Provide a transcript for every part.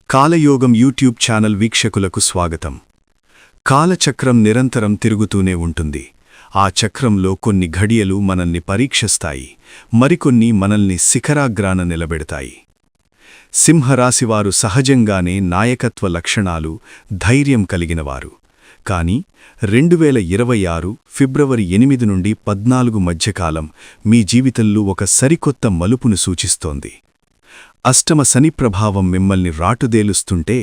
కాలయోగం YouTube channel వీక్షకులకు స్వాగతం. కాలచక్రం నిరంతరం తిరుగుతూనే ఉంటుంది. ఆ చక్రంలో కొన్ని ఘడియలు మనల్ని పరీక్షిస్తాయి, మరికొన్ని మనల్ని శిఖరాగ్రాన నిలబెడతాయి. సింహరాశివారు సహజంగానే నాయకత్వ లక్షణాలు, ధైర్యం కలిగినవారు. కాని 2026 ఫిబ్రవరి 8 నుండి 14 మధ్యకాలం మీ జీవితంలో ఒక సరికొత్త మలుపును సూచిస్తోంది. అష్టమ శని ప్రభావం మిమ్మల్ని రాటుదేలుస్తుంటే,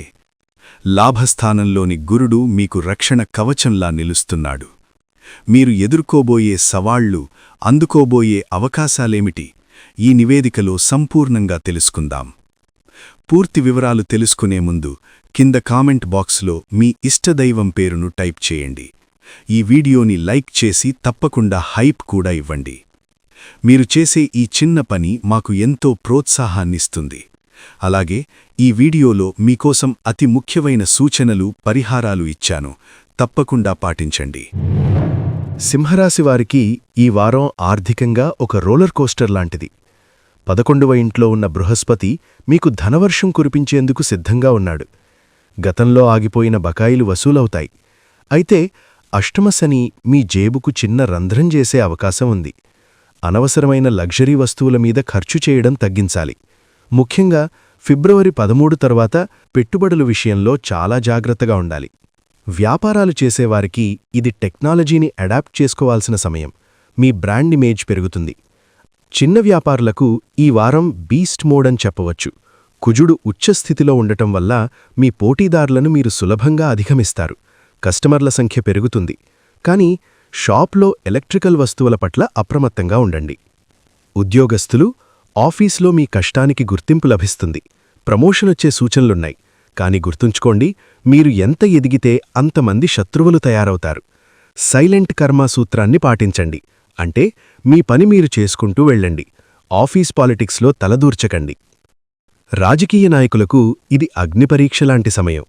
లాభస్థానంలోని గురుడు మీకు రక్షణ కవచంలా నిలుస్తున్నాడు. మీరు ఎదుర్కోబోయే సవాళ్లు, అందుకోబోయే అవకాశాలేమిటి? ఈ నివేదికలో సంపూర్ణంగా తెలుసుకుందాం. పూర్తి వివరాలు తెలుసుకునే ముందు కింద కామెంట్ బాక్స్లో మీ ఇష్టదైవం పేరును టైప్ చేయండి. ఈ వీడియోని లైక్ చేసి తప్పకుండా హైప్ కూడా ఇవ్వండి. మీరు చేసే ఈ చిన్న పని మాకు ఎంతో ప్రోత్సాహాన్నిస్తుంది. అలాగే ఈ వీడియోలో మీకోసం అతి ముఖ్యమైన సూచనలు, పరిహారాలు ఇచ్చాను, తప్పకుండా పాటించండి. సింహరాశివారికి ఈ వారం ఆర్థికంగా ఒక రోలర్ కోస్టర్ లాంటిది. 11వ ఇంట్లో ఉన్న బృహస్పతి మీకు ధనవర్షం కురిపించేందుకు సిద్ధంగా ఉన్నాడు. గతంలో ఆగిపోయిన బకాయిలు వసూలవుతాయి. అయితే అష్టమశని మీ జేబుకు చిన్న రంధ్రం చేసే అవకాశం ఉంది. అనవసరమైన లగ్జరీ వస్తువుల మీద ఖర్చు చేయడం తగ్గించాలి. ముఖ్యంగా ఫిబ్రవరి 13 తర్వాత పెట్టుబడుల విషయంలో చాలా జాగ్రత్తగా ఉండాలి. వ్యాపారాలు చేసేవారికి ఇది టెక్నాలజీని అడాప్ట్ చేసుకోవాల్సిన సమయం. మీ బ్రాండ్ ఇమేజ్ పెరుగుతుంది. చిన్న వ్యాపారులకు ఈ వారం బీస్ట్ మోడ్ అని చెప్పవచ్చు. కుజుడు ఉచ్చస్థితిలో ఉండటం వల్ల మీ పోటీదారులను మీరు సులభంగా అధిగమిస్తారు. కస్టమర్ల సంఖ్య పెరుగుతుంది. కానీ షాప్లో ఎలక్ట్రికల్ వస్తువుల పట్ల అప్రమత్తంగా ఉండండి. ఉద్యోగస్తులు, ఆఫీస్లో మీ కష్టానికి గుర్తింపు లభిస్తుంది. ప్రమోషనొచ్చే సూచనలున్నాయి. కాని గుర్తుంచుకోండి, మీరు ఎంత ఎదిగితే అంతమంది శత్రువులు తయారవుతారు. సైలెంట్ కర్మ సూత్రాన్ని పాటించండి. అంటే మీ పని మీరు చేసుకుంటూ వెళ్ళండి. ఆఫీస్ పాలిటిక్స్లో తలదూర్చకండి. రాజకీయ నాయకులకు ఇది అగ్నిపరీక్షలాంటి సమయం.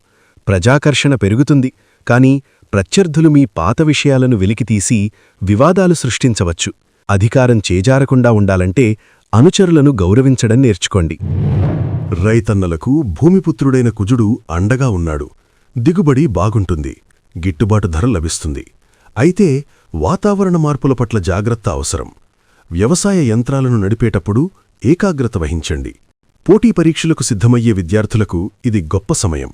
ప్రజాకర్షణ పెరుగుతుంది. కానీ ప్రత్యర్థులు మీ పాత విషయాలను వెలికితీసి వివాదాలు సృష్టించవచ్చు. అధికారం చేజారకుండా ఉండాలంటే అనుచరులను గౌరవించడం నేర్చుకోండి. రైతన్నలకు భూమిపుత్రుడైన కుజుడు అండగా ఉన్నాడు. దిగుబడి బాగుంటుంది. గిట్టుబాటు ధర లభిస్తుంది. అయితే వాతావరణ మార్పుల పట్ల జాగ్రత్త అవసరం. వ్యవసాయ యంత్రాలను నడిపేటప్పుడు ఏకాగ్రత వహించండి. పోటీ పరీక్షలకు సిద్ధమయ్యే విద్యార్థులకు ఇది గొప్ప సమయం.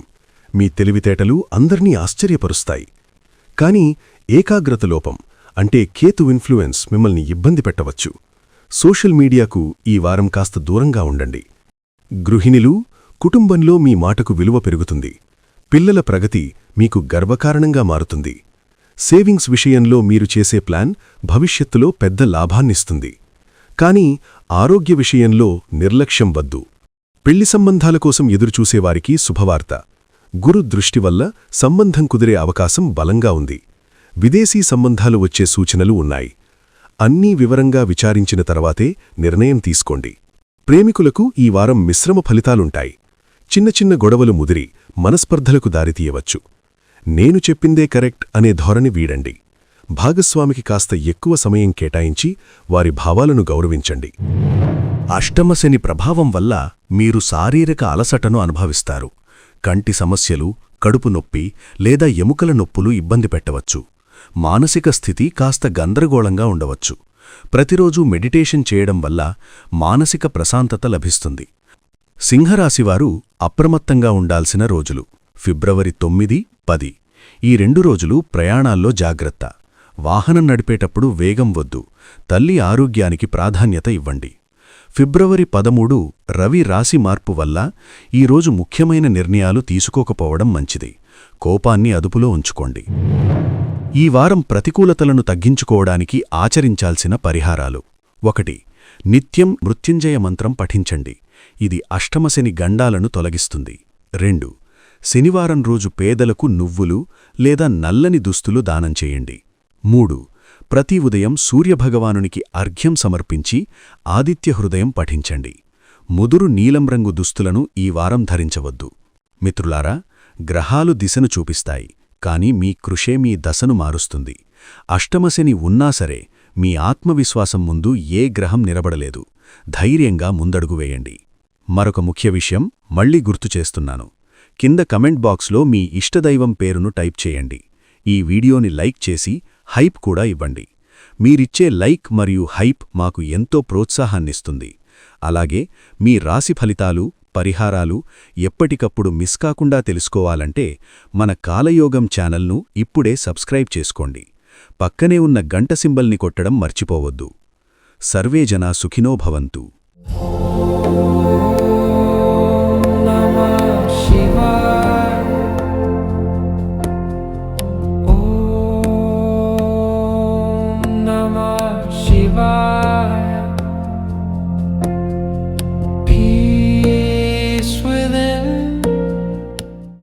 మీ తెలివితేటలు అందర్నీ ఆశ్చర్యపరుస్తాయి. కానీ ఏకాగ్రత లోపం, అంటే కేతు ఇన్ఫ్లుయెన్స్ మిమ్మల్ని ఇబ్బంది పెట్టవచ్చు. సోషల్ మీడియాకు ఈ వారం కాస్త దూరంగా ఉండండి. గృహిణులు, కుటుంబంలో మీ మాటకు విలువ పెరుగుతుంది. పిల్లల ప్రగతి మీకు గర్వకారణంగా మారుతుంది. సేవింగ్స్ విషయంలో మీరు చేసే ప్లాన్ భవిష్యత్తులో పెద్ద లాభాన్నిస్తుంది. కానీ ఆరోగ్య విషయంలో నిర్లక్ష్యం వద్దు. పెళ్లి సంబంధాల కోసం ఎదురుచూసేవారికి శుభవార్త. గురు దృష్టి వల్ల సంబంధం కుదిరే అవకాశం బలంగా ఉంది. విదేశీ సంబంధాలు వచ్చే సూచనలు ఉన్నాయి. అన్నీ వివరంగా విచారించిన తర్వాతే నిర్ణయం తీసుకోండి. ప్రేమికులకు ఈ వారం మిశ్రమ ఫలితాలుంటాయి. చిన్న చిన్న గొడవలు ముదిరి మనస్పర్ధలకు దారితీయవచ్చు. నేను చెప్పిందే కరెక్ట్ అనే ధోరణి వీడండి. భాగస్వామికి కాస్త ఎక్కువ సమయం కేటాయించి వారి భావాలను గౌరవించండి. అష్టమశని ప్రభావం వల్ల మీరు శారీరక అలసటను అనుభవిస్తారు. కంటి సమస్యలు, కడుపు నొప్పి లేదా ఎముకల నొప్పులు ఇబ్బంది పెట్టవచ్చు. మానసిక స్థితి కాస్త గందరగోళంగా ఉండవచ్చు. ప్రతిరోజూ మెడిటేషన్ చేయడం వల్ల మానసిక ప్రశాంతత లభిస్తుంది. సింహరాశివారు అప్రమత్తంగా ఉండాల్సిన రోజులు ఫిబ్రవరి 9, 10. ఈ 2 రోజులు ప్రయాణాల్లో జాగ్రత్త. వాహనం నడిపేటప్పుడు వేగం వద్దు. తల్లి ఆరోగ్యానికి ప్రాధాన్యత ఇవ్వండి. ఫిబ్రవరి 13 రవి రాశి మార్పు వల్ల ఈరోజు ముఖ్యమైన నిర్ణయాలు తీసుకోకపోవడం మంచిది. కోపాన్ని అదుపులో ఉంచుకోండి. ఈ వారం ప్రతికూలతలను తగ్గించుకోవడానికి ఆచరించాల్సిన పరిహారాలు: 1. నిత్యం మృత్యుంజయ మంత్రం పఠించండి. ఇది అష్టమశని గండాలను తొలగిస్తుంది. 2. శనివారం రోజు పేదలకు నువ్వులు లేదా నల్లని దుస్తులు దానం చేయండి. 3. ప్రతి ఉదయం సూర్యభగవానునికి అర్ఘ్యం సమర్పించి ఆదిత్య హృదయం పఠించండి. ముదురు నీలం రంగు దుస్తులను ఈ వారం ధరించవద్దు. మిత్రులారా, గ్రహాలు దిశను చూపిస్తాయి, కాని మీ కృషే మీ దశను మారుస్తుంది. అష్టమశని ఉన్నా సరే మీ ఆత్మవిశ్వాసం ముందు ఏ గ్రహం నిలబడలేదు. ధైర్యంగా ముందడుగు వేయండి. మరొక ముఖ్య విషయం మళ్లీ గుర్తు చేస్తున్నాను. కింద కమెంట్ బాక్స్లో మీ ఇష్టదైవం పేరును టైప్ చేయండి. ఈ వీడియోని లైక్ చేసి హైప్ కూడా ఇవ్వండి. మీరిచ్చే లైక్ మరియు హైప్ మాకు ఎంతో ప్రోత్సాహాన్నిస్తుంది. అలాగే మీ రాశి ఫలితాలు, పరిహారాలు ఎప్పటికప్పుడు మిస్ కాకుండా తెలుసుకోవాలంటే మన కాలయోగం ఛానల్ను ఇప్పుడే సబ్స్క్రైబ్ చేసుకోండి. పక్కనే ఉన్న గంట సింబల్ని కొట్టడం మర్చిపోవద్దు. సర్వే జనా సుఖినో భవంతు.